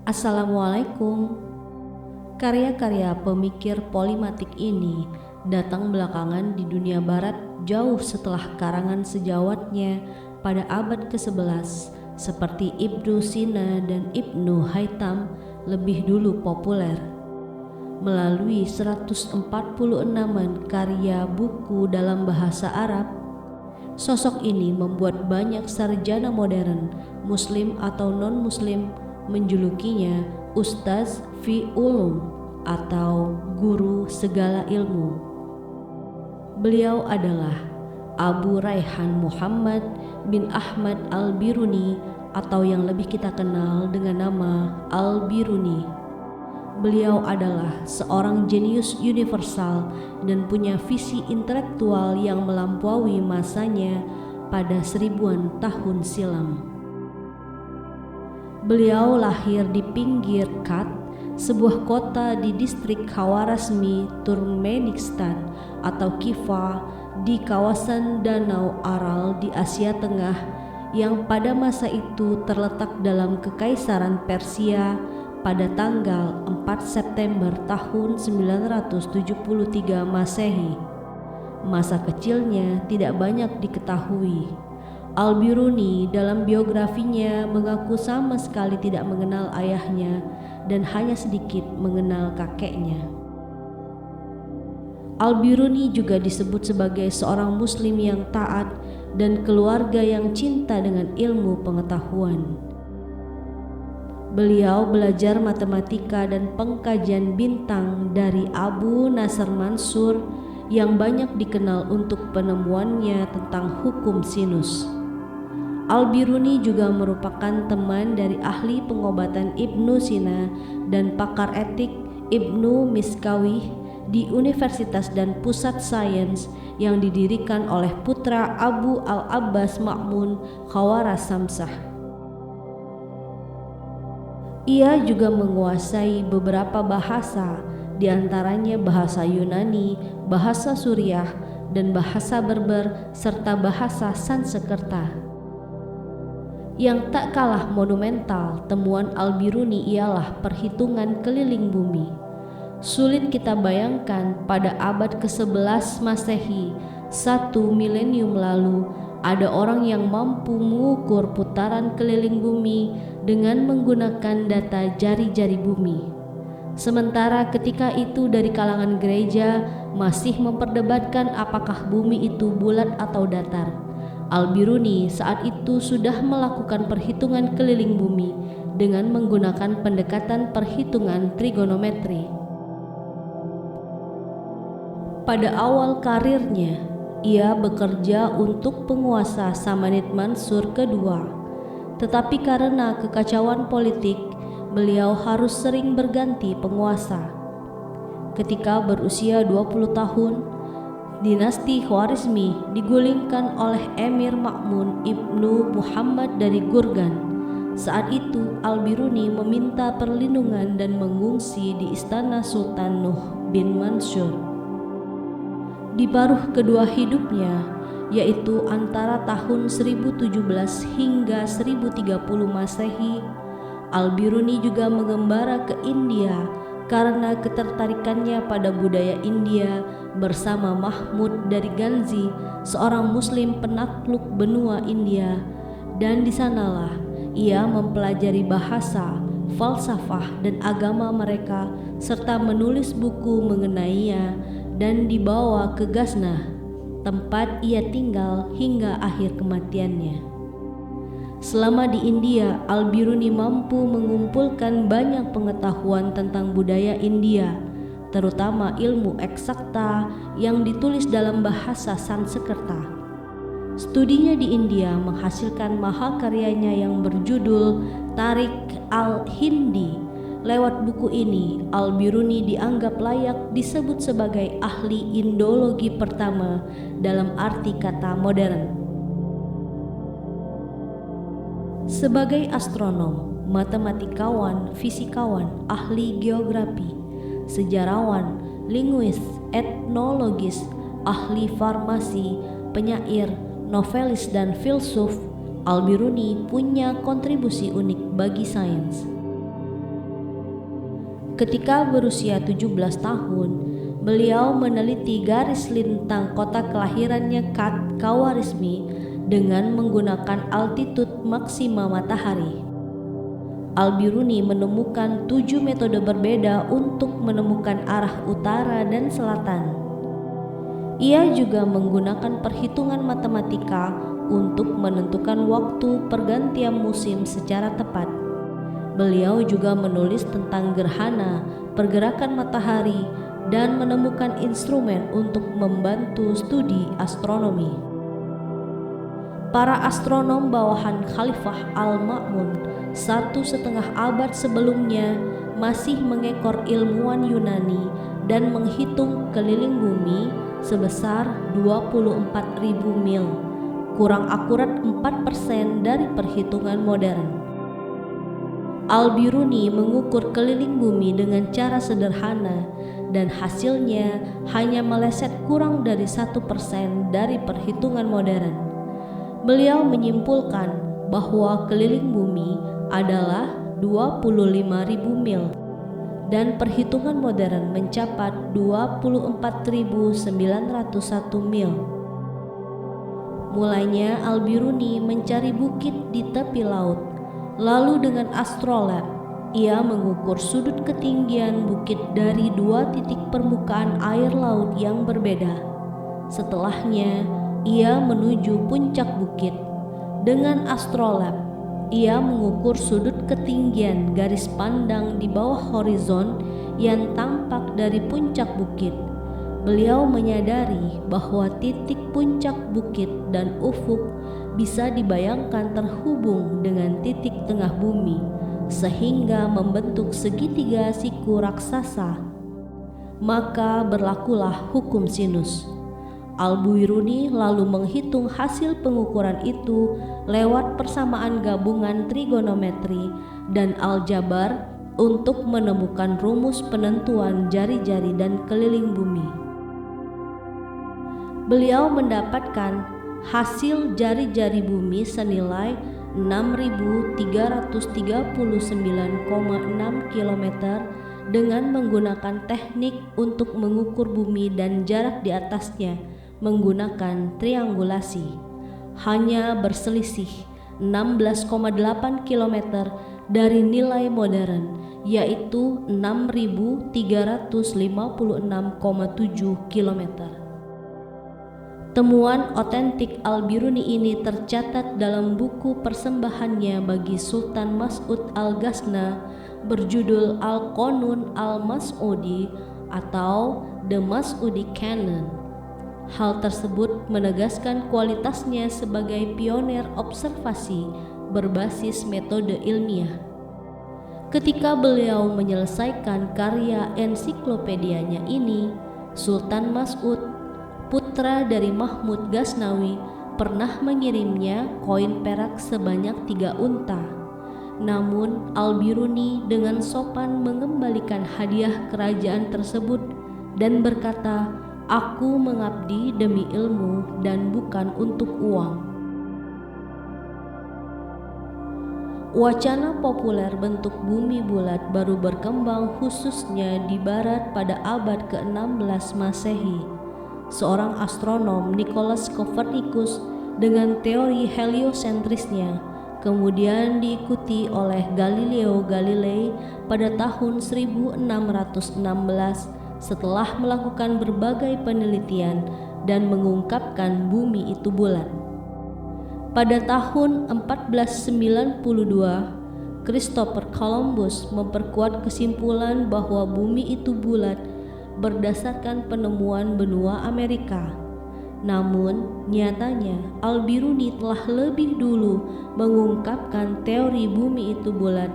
Assalamualaikum. Karya-karya pemikir polimatik ini datang belakangan di dunia barat jauh setelah karangan sejawatnya pada abad ke-11 seperti Ibnu Sina dan Ibnu Haytham lebih dulu populer. Melalui 146 karya buku dalam bahasa Arab, sosok ini membuat banyak sarjana modern, muslim atau non-muslim menjulukinya Ustaz fi Ulum atau guru segala ilmu. Beliau adalah Abu Raihan Muhammad bin Ahmad Al-Biruni atau yang lebih kita kenal dengan nama Al-Biruni. Beliau adalah seorang jenius universal dan punya visi intelektual yang melampaui masanya pada 1000-an tahun silam. Beliau lahir di pinggir Khat, sebuah kota di distrik Khawarazmi, Turkmenistan atau Khiva di kawasan Danau Aral di Asia Tengah yang pada masa itu terletak dalam Kekaisaran Persia pada tanggal 4 September tahun 973 Masehi. Masa kecilnya tidak banyak diketahui. Al-Biruni dalam biografinya mengaku sama sekali tidak mengenal ayahnya dan hanya sedikit mengenal kakeknya. Al-Biruni juga disebut sebagai seorang muslim yang taat dan keluarga yang cinta dengan ilmu pengetahuan. Beliau belajar matematika dan pengkajian bintang dari Abu Nasr Mansur yang banyak dikenal untuk penemuannya tentang hukum sinus. Al-Biruni juga merupakan teman dari ahli pengobatan Ibnu Sina dan pakar etik Ibnu Miskawih di Universitas dan Pusat Sains yang didirikan oleh putra Abu Al-Abbas Ma'mun Khawarazmshah. Ia juga menguasai beberapa bahasa, di antaranya bahasa Yunani, bahasa Suriah, dan bahasa Berber serta bahasa Sanskerta. Yang tak kalah monumental temuan Al-Biruni ialah perhitungan keliling bumi. Sulit kita bayangkan pada abad ke-11 Masehi, 1 milenium lalu, ada orang yang mampu mengukur putaran keliling bumi dengan menggunakan data jari-jari bumi. Sementara ketika itu dari kalangan gereja masih memperdebatkan apakah bumi itu bulat atau datar. Al-Biruni saat itu sudah melakukan perhitungan keliling bumi dengan menggunakan pendekatan perhitungan trigonometri. Pada awal karirnya, ia bekerja untuk penguasa Samanid Mansur kedua, tetapi karena kekacauan politik, beliau harus sering berganti penguasa. Ketika berusia 20 tahun, dinasti Khwarizmi digulingkan oleh Emir Ma'mun Ibnu Muhammad dari Gurgan. Saat itu Al-Biruni meminta perlindungan dan mengungsi di istana Sultan Nuh bin Mansur. Di paruh kedua hidupnya, yaitu antara tahun 1017 hingga 1030 Masehi, Al-Biruni juga mengembara ke India karena ketertarikannya pada budaya India bersama Mahmud dari Ghazni, seorang muslim penakluk benua India, dan di sanalah ia mempelajari bahasa, falsafah dan agama mereka serta menulis buku mengenainya dan dibawa ke Ghaznah, tempat ia tinggal hingga akhir kematiannya. Selama di India, Al-Biruni mampu mengumpulkan banyak pengetahuan tentang budaya India, terutama ilmu eksakta yang ditulis dalam bahasa Sanskerta. Studinya di India menghasilkan mahakaryanya yang berjudul Tariq al-Hindi. Lewat buku ini, Al-Biruni dianggap layak disebut sebagai ahli Indologi pertama dalam arti kata modern. Sebagai astronom, matematikawan, fisikawan, ahli geografi, sejarawan, linguis, etnologis, ahli farmasi, penyair, novelis dan filsuf, Al-Biruni punya kontribusi unik bagi sains. Ketika berusia 17 tahun, beliau meneliti garis lintang kota kelahirannya Khawarizmi dengan menggunakan altitude maksima matahari. Al-Biruni menemukan 7 metode berbeda untuk menemukan arah utara dan selatan. Ia juga menggunakan perhitungan matematika untuk menentukan waktu pergantian musim secara tepat. Beliau juga menulis tentang gerhana, pergerakan matahari, dan menemukan instrumen untuk membantu studi astronomi. Para astronom bawahan Khalifah Al-Ma'mun 1,5 abad sebelumnya masih mengekor ilmuwan Yunani dan menghitung keliling bumi sebesar 24.000 mil, kurang akurat 4% dari perhitungan modern. Al-Biruni mengukur keliling bumi dengan cara sederhana dan hasilnya hanya meleset kurang dari 1% dari perhitungan modern. Beliau menyimpulkan bahwa keliling bumi adalah 25.000 mil dan perhitungan modern mencapai 24.901 mil. Mulanya Al-Biruni mencari bukit di tepi laut. Lalu dengan astrolab, ia mengukur sudut ketinggian bukit dari 2 titik permukaan air laut yang berbeda. Setelahnya, ia menuju puncak bukit. Dengan astrolab, ia mengukur sudut ketinggian garis pandang di bawah horizon yang tampak dari puncak bukit. Beliau menyadari bahwa titik puncak bukit dan ufuk bisa dibayangkan terhubung dengan titik tengah bumi, sehingga membentuk segitiga siku raksasa. Maka berlakulah hukum sinus. Al-Biruni lalu menghitung hasil pengukuran itu lewat persamaan gabungan trigonometri dan aljabar untuk menemukan rumus penentuan jari-jari dan keliling bumi. Beliau mendapatkan hasil jari-jari bumi senilai 6.339,6 km dengan menggunakan teknik untuk mengukur bumi dan jarak di atasnya menggunakan triangulasi. Hanya berselisih 16,8 km dari nilai modern, yaitu 6.356,7 km. Temuan otentik Al-Biruni ini tercatat dalam buku persembahannya bagi Sultan Mas'ud Al-Ghazna berjudul Al-Qanun Al-Mas'udi atau The Mas'udi Canon. Hal tersebut menegaskan kualitasnya sebagai pionir observasi berbasis metode ilmiah. Ketika beliau menyelesaikan karya ensiklopedianya ini, Sultan Mas'ud, putra dari Mahmud Ghaznawi, pernah mengirimnya koin perak sebanyak 3 unta. Namun Al-Biruni dengan sopan mengembalikan hadiah kerajaan tersebut dan berkata, "Aku mengabdi demi ilmu dan bukan untuk uang." Wacana populer bentuk bumi bulat baru berkembang khususnya di barat pada abad ke-16 Masehi. Seorang astronom, Nicolaus Copernicus, dengan teori heliosentrisnya, kemudian diikuti oleh Galileo Galilei pada tahun 1616 setelah melakukan berbagai penelitian dan mengungkapkan bumi itu bulat. Pada tahun 1492, Christopher Columbus memperkuat kesimpulan bahwa bumi itu bulat berdasarkan penemuan benua Amerika. Namun, nyatanya Al-Biruni telah lebih dulu mengungkapkan teori bumi itu bulat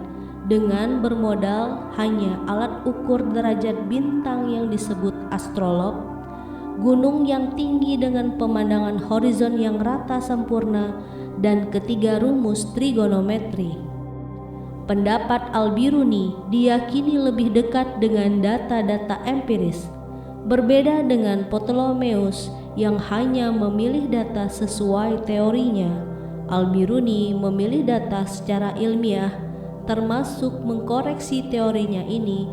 dengan bermodal hanya alat ukur derajat bintang yang disebut astrolab, gunung yang tinggi dengan pemandangan horizon yang rata sempurna, dan ketiga rumus trigonometri. Pendapat Al-Biruni diyakini lebih dekat dengan data-data empiris, berbeda dengan Ptolemeus yang hanya memilih data sesuai teorinya. Al-Biruni memilih data secara ilmiah, termasuk mengkoreksi teorinya ini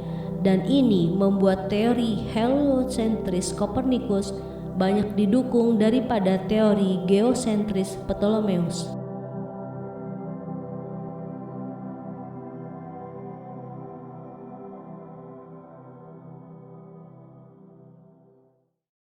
dan ini membuat teori heliocentris Kopernikus banyak didukung daripada teori geosentris Ptolemeus.